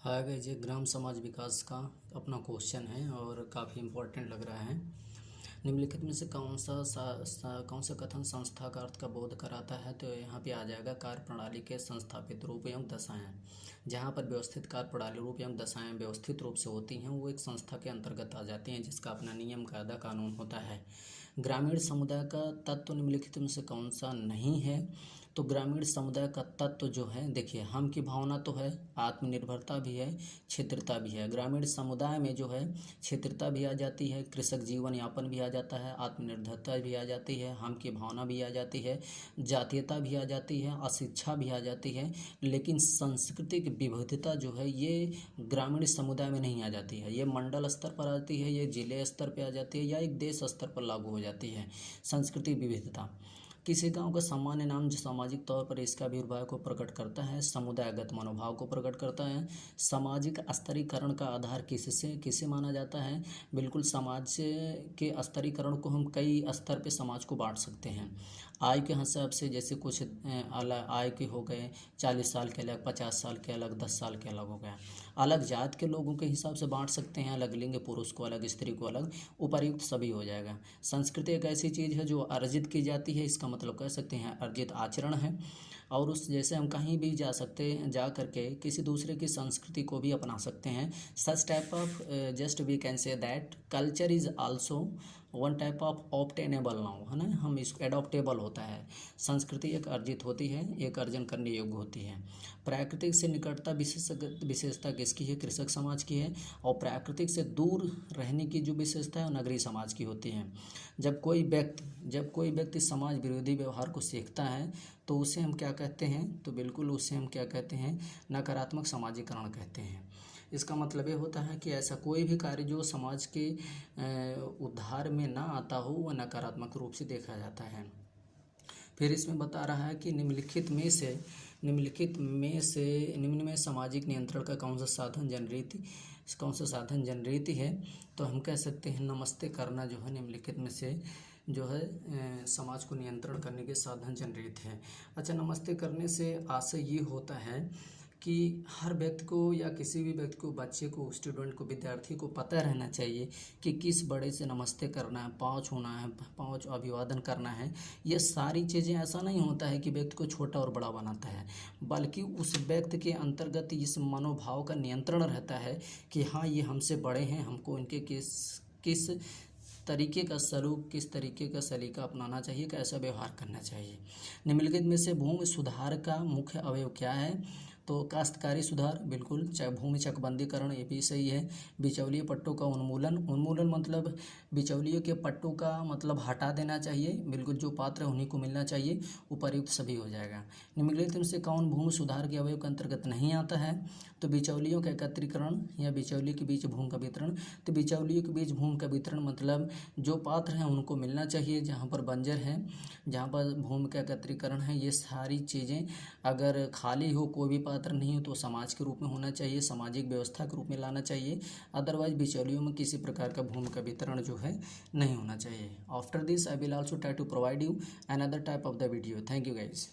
Hi guys, ये ग्राम समाज विकास का अपना क्वेश्चन है और काफ़ी इम्पोर्टेंट लग रहा है। निम्नलिखित में से कौन सा कथन संस्था का अर्थ का बोध कराता है? तो यहाँ पे आ जाएगा कार्य प्रणाली के संस्थापित रूप एवं दशाएं। जहाँ पर व्यवस्थित कार्य प्रणाली रूप एवं दशाएं व्यवस्थित रूप से होती हैं वो एक संस्था के अंतर्गत आ जाती हैं, जिसका अपना नियम कायदा कानून होता है। ग्रामीण समुदाय का तत्व निम्नलिखित में से कौन सा नहीं है? तो ग्रामीण समुदाय का तत्व जो है, देखिए, हम की भावना तो है, आत्मनिर्भरता भी है, क्षेत्रता भी है। ग्रामीण समुदाय में जो है क्षेत्रता भी आ जाती है, कृषक जीवन यापन भी आ जाता है, आत्मनिर्भरता भी आ जाती है, हम की भावना भी आ जाती है, जातीयता भी आ जाती है, अशिक्षा भी आ जाती है। लेकिन सांस्कृतिक विविधता जो है ये ग्रामीण समुदाय में नहीं आ जाती है। ये मंडल स्तर पर आती है, ये जिले स्तर पर आ जाती है, या एक देश स्तर पर लागू हो जाती है सांस्कृतिक विविधता। किसी गांव का सामान्य नाम जो सामाजिक तौर पर इसका आविर्भाव को प्रकट करता है, समुदायगत मनोभाव को प्रकट करता है। सामाजिक स्तरीकरण का आधार किसे माना जाता है? बिल्कुल, समाज के स्तरीकरण को हम कई स्तर पे समाज को बांट सकते हैं। आय के हिसाब से, जैसे कुछ अलग आय के हो गए, 40 साल के अलग, 50 साल के अलग, 10 साल के अलग हो गया। अलग जात के लोगों के हिसाब से बांट सकते हैं, अलग लिंग पुरुष को अलग, स्त्री को अलग, उपर्युक्त सभी हो जाएगा। संस्कृति एक ऐसी चीज़ है जो अर्जित की जाती है, इसका मतलब कह सकते हैं अर्जित आचरण है। और उस जैसे हम कहीं भी जा करके किसी दूसरे की संस्कृति को भी अपना सकते हैं। Such type of just we can say that culture is also one type of obtainable now, है ना, हम इसको एडॉप्टेबल होता है। संस्कृति एक अर्जित होती है, एक अर्जन करने योग्य होती है। प्राकृतिक से निकटता विशेषता किसकी है? कृषक समाज की है। और प्राकृतिक से दूर रहने की जो विशेषता है वो नगरीय समाज की होती है। जब कोई व्यक्ति समाज विरोधी व्यवहार को सीखता है तो उसे हम क्या कहते हैं? तो बिल्कुल उसे हम क्या कहते हैं? नकारात्मक समाजीकरण कहते हैं। इसका मतलब ये होता है कि ऐसा कोई भी कार्य जो समाज के उद्धार में ना आता हो वह नकारात्मक रूप से देखा जाता है। फिर इसमें बता रहा है कि निम्न में सामाजिक नियंत्रण का कौन सा साधन जनरीति है? तो हम कह सकते हैं नमस्ते करना जो है निम्नलिखित में से जो है समाज को नियंत्रण करने के साधन जनरीत है। अच्छा, नमस्ते करने से आशय ये होता है कि हर व्यक्ति को या किसी भी व्यक्ति को, बच्चे को, स्टूडेंट को, विद्यार्थी को पता रहना चाहिए कि किस बड़े से नमस्ते करना है, पाँव छूना है, पाँव अभिवादन करना है। ये सारी चीज़ें, ऐसा नहीं होता है कि व्यक्ति को छोटा और बड़ा बनाता है, बल्कि उस व्यक्ति के अंतर्गत इस मनोभाव का नियंत्रण रहता है कि हाँ, ये हमसे बड़े हैं, हमको इनके किस तरीके का सलूक, किस तरीके का सलीका अपनाना चाहिए, कैसा व्यवहार करना चाहिए। निम्नलिखित में से भूमि सुधार का मुख्य अवयव क्या है? तो काश्तकारी सुधार, बिल्कुल। भूमि चकबंदीकरण, ये भी सही है। बिचौलिए पट्टों का उन्मूलन मतलब बिचौलियों के पट्टों का मतलब हटा देना चाहिए, बिल्कुल, जो पात्र है उन्हीं को मिलना चाहिए, उपर्युक्त सभी हो जाएगा। निम्नलिखित में से कौन भूमि सुधार के अवयव के अंतर्गत नहीं आता है? तो बिचौलियों का एकत्रीकरण या बिचौलियों के बीच भूमि का वितरण। तो बिचौलियों के बीच भूमि का वितरण मतलब जो पात्र हैं उनको मिलना चाहिए, जहाँ पर बंजर है, जहाँ पर भूमि का एकत्रीकरण है। ये सारी चीज़ें अगर खाली हो, कोई भी पात्र नहीं हो, तो समाज के रूप में होना चाहिए, सामाजिक व्यवस्था के रूप में लाना चाहिए। अदरवाइज बिचौलियों में किसी प्रकार का भूमि का वितरण जो है नहीं होना चाहिए। After this I will also try to provide you another type of the video. Thank you guys.